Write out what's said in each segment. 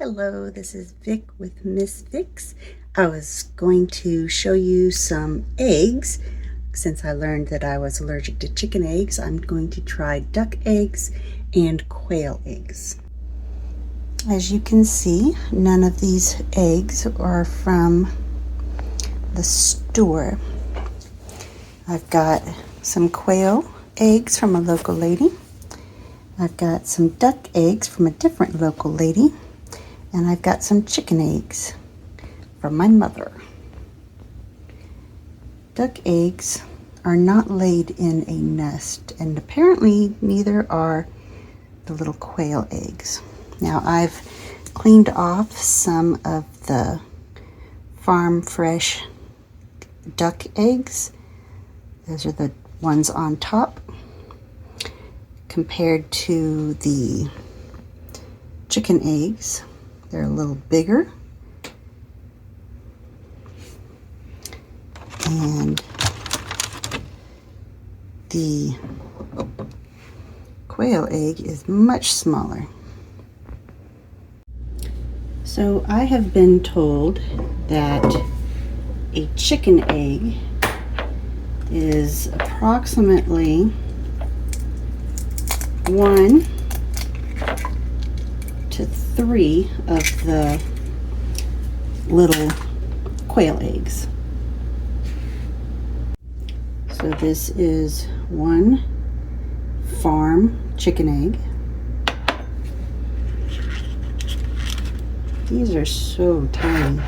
Hello, this is Vic with MsVix. I was going to show you some eggs. Since I learned that I was allergic to chicken eggs, I'm going to try duck eggs and quail eggs. As you can see, none of these eggs are from the store. I've got some quail eggs from a local lady. I've got some duck eggs from a different local lady. And I've got some chicken eggs from my mother. Duck eggs are not laid in a nest, and apparently neither are the little quail eggs. Now I've cleaned off some of the farm fresh duck eggs. Those are the ones on top, compared to the chicken eggs. They're a little bigger, and the quail egg is much smaller. So I have been told that a chicken egg is approximately 1 to 3 of the little quail eggs. So this is one farm chicken egg. These are so tiny.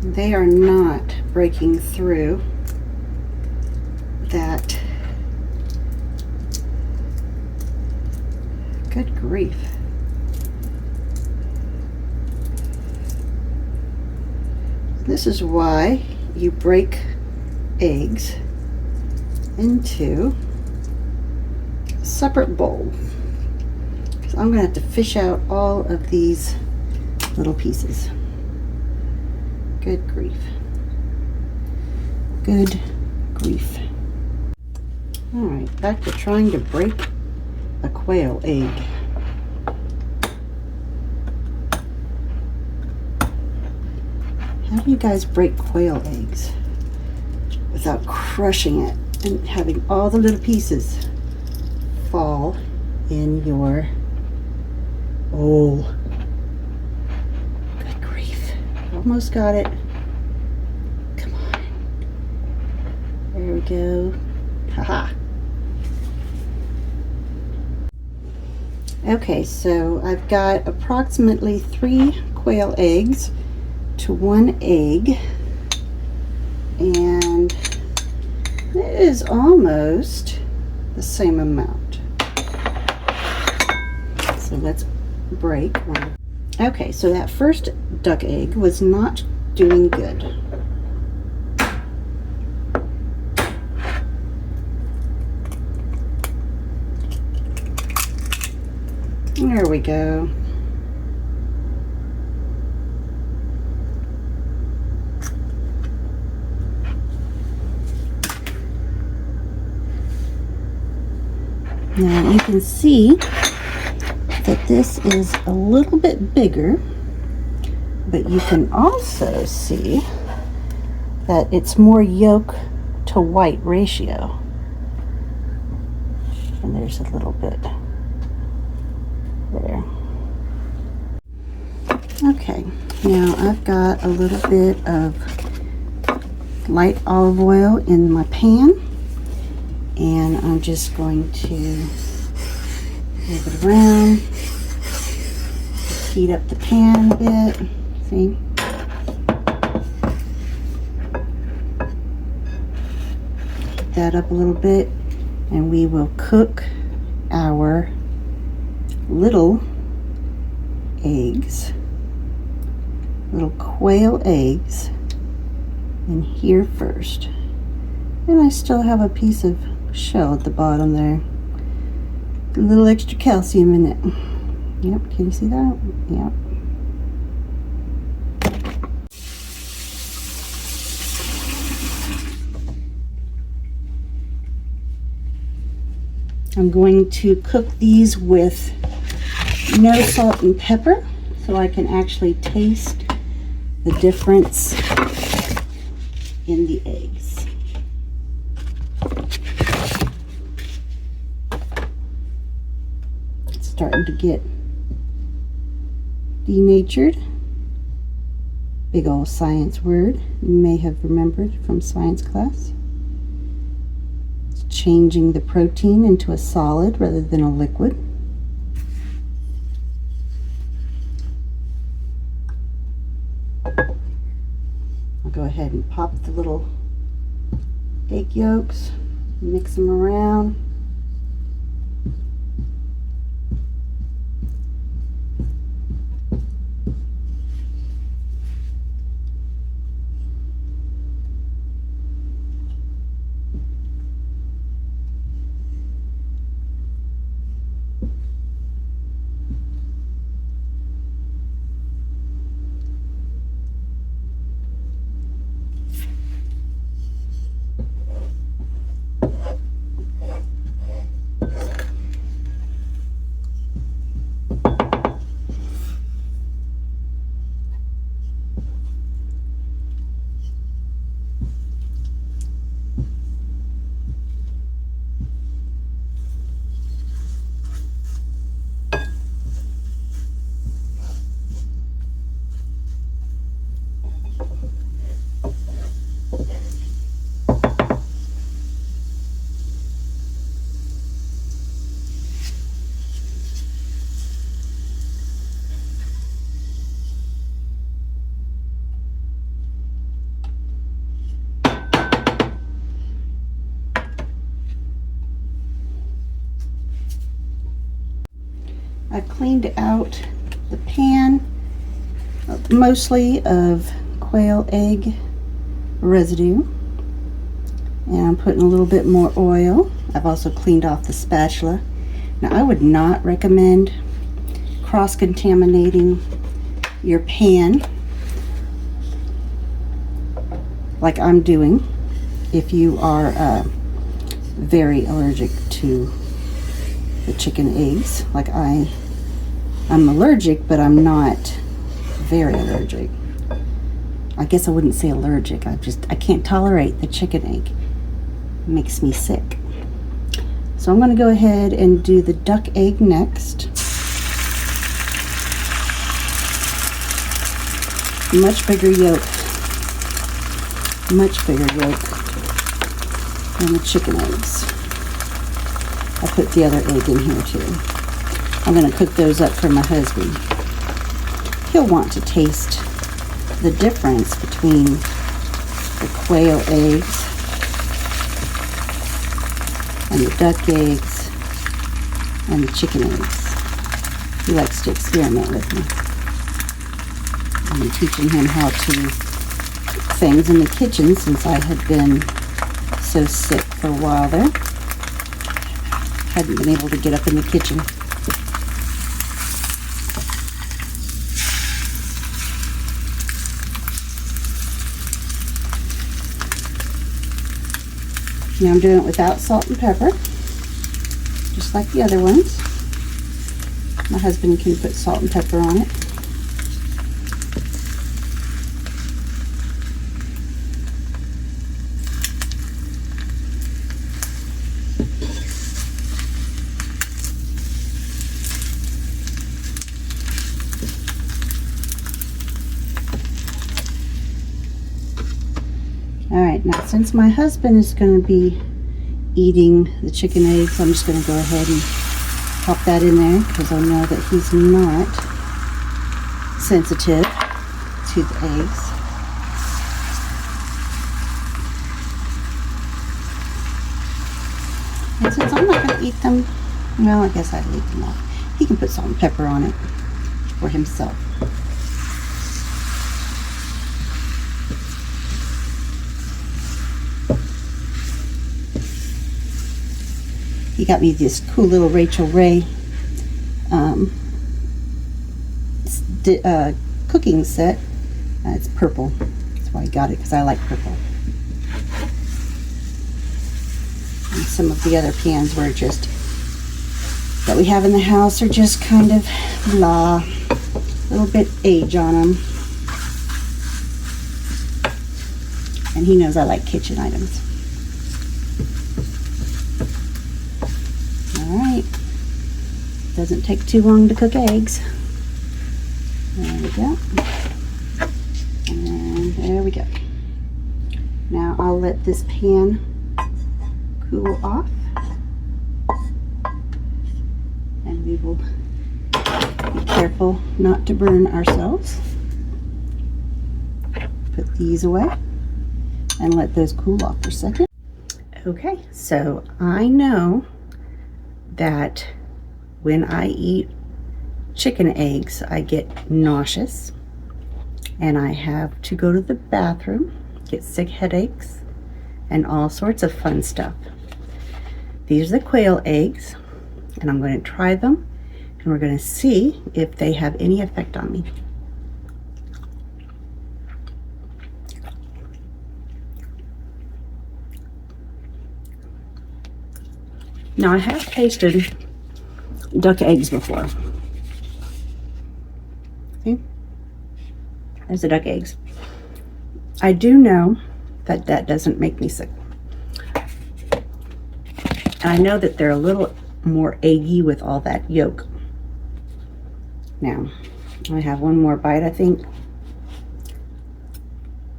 They are not breaking through that. Good grief. This is why you break eggs into a separate bowl, because I'm going to have to fish out all of these little pieces. Good grief. Good grief. Alright, back to trying to break a quail egg. How do you guys break quail eggs without crushing it and having all the little pieces fall in your bowl? Good grief. Almost got it. Come on. There we go. Haha. Okay, so I've got approximately 3 quail eggs to 1 egg, and it is almost the same amount. So let's break one. Okay, so that first duck egg was not doing good. There we go. Now you can see that this is a little bit bigger, but you can also see that it's more yolk to white ratio. And there's a little bit there. Okay, now I've got a little bit of light olive oil in my pan, and I'm just going to move it around, heat up the pan a bit. See? Heat that up a little bit, and we will cook our little eggs, little quail eggs, in here first. And I still have a piece of shell at the bottom there. A little extra calcium in it. Yep, can you see that? Yep. I'm going to cook these with no salt and pepper so I can actually taste the difference in the eggs. It's starting to get denatured. Big old science word you may have remembered from science class. It's changing the protein into a solid rather than a liquid. I'll go ahead and pop the little egg yolks, mix them around. I've cleaned out the pan mostly of quail egg residue, and I'm putting a little bit more oil. I've also cleaned off the spatula. Now I would not recommend cross-contaminating your pan like I'm doing if you are very allergic to the chicken eggs. Like I'm allergic, but I'm not very allergic. I guess I wouldn't say allergic. I can't tolerate the chicken egg. It makes me sick. So I'm going to go ahead and do the duck egg next. Much bigger yolk. Much bigger yolk than the chicken eggs. I put the other egg in here too. I'm going to cook those up for my husband. He'll want to taste the difference between the quail eggs and the duck eggs and the chicken eggs. He likes to experiment with me. I'm teaching him how to cook things in the kitchen since I had been so sick for a while there. Hadn't been able to get up in the kitchen. Now I'm doing it without salt and pepper, just like the other ones. My husband can put salt and pepper on it. Alright, now since my husband is going to be eating the chicken eggs, I'm just going to go ahead and pop that in there because I know that he's not sensitive to the eggs. And since I'm not going to eat them, well, I guess I'd leave them off. He can put salt and pepper on it for himself. He got me this cool little Rachel Ray cooking set. It's purple. That's why I got it, because I like purple. And some of the other pans were just, that we have in the house, are just kind of blah. A little bit age on them. And he knows I like kitchen items. Alright. Doesn't take too long to cook eggs. There we go. And there we go. Now I'll let this pan cool off. And we will be careful not to burn ourselves. Put these away and let those cool off for a second. Okay, so I know that when I eat chicken eggs, I get nauseous and I have to go to the bathroom, get sick headaches, and all sorts of fun stuff. These are the quail eggs, and I'm going to try them, and we're going to see if they have any effect on me. Now, I have tasted duck eggs before. See? There's the duck eggs. I do know that that doesn't make me sick. And I know that they're a little more eggy with all that yolk. Now, I have one more bite, I think.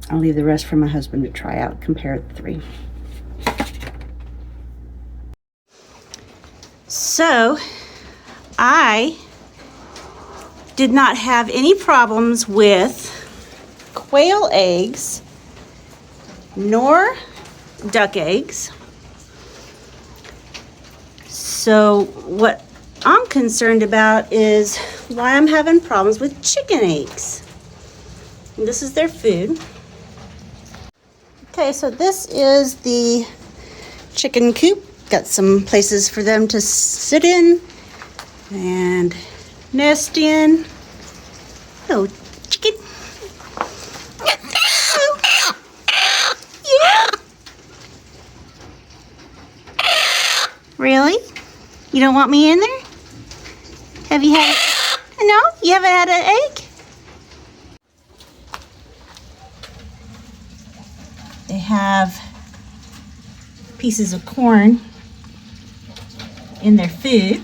I'll leave the rest for my husband to try out, compare the three. So, I did not have any problems with quail eggs nor duck eggs. So what I'm concerned about is why I'm having problems with chicken eggs. And this is their food. Okay, so this is the chicken coop. Got some places for them to sit in and nest in. Oh, chicken. Yeah. Really? You don't want me in there? Have you had it? No? You haven't had an egg? They have pieces of corn in their food.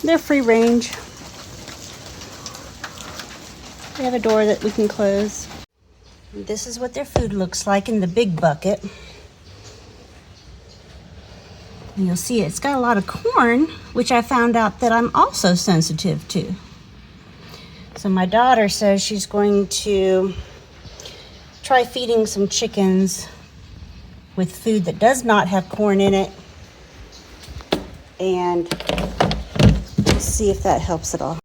They're free range. They have a door that we can close. This is what their food looks like in the big bucket. And you'll see it's got a lot of corn, which I found out that I'm also sensitive to. So my daughter says she's going to try feeding some chickens with food that does not have corn in it and see if that helps at all.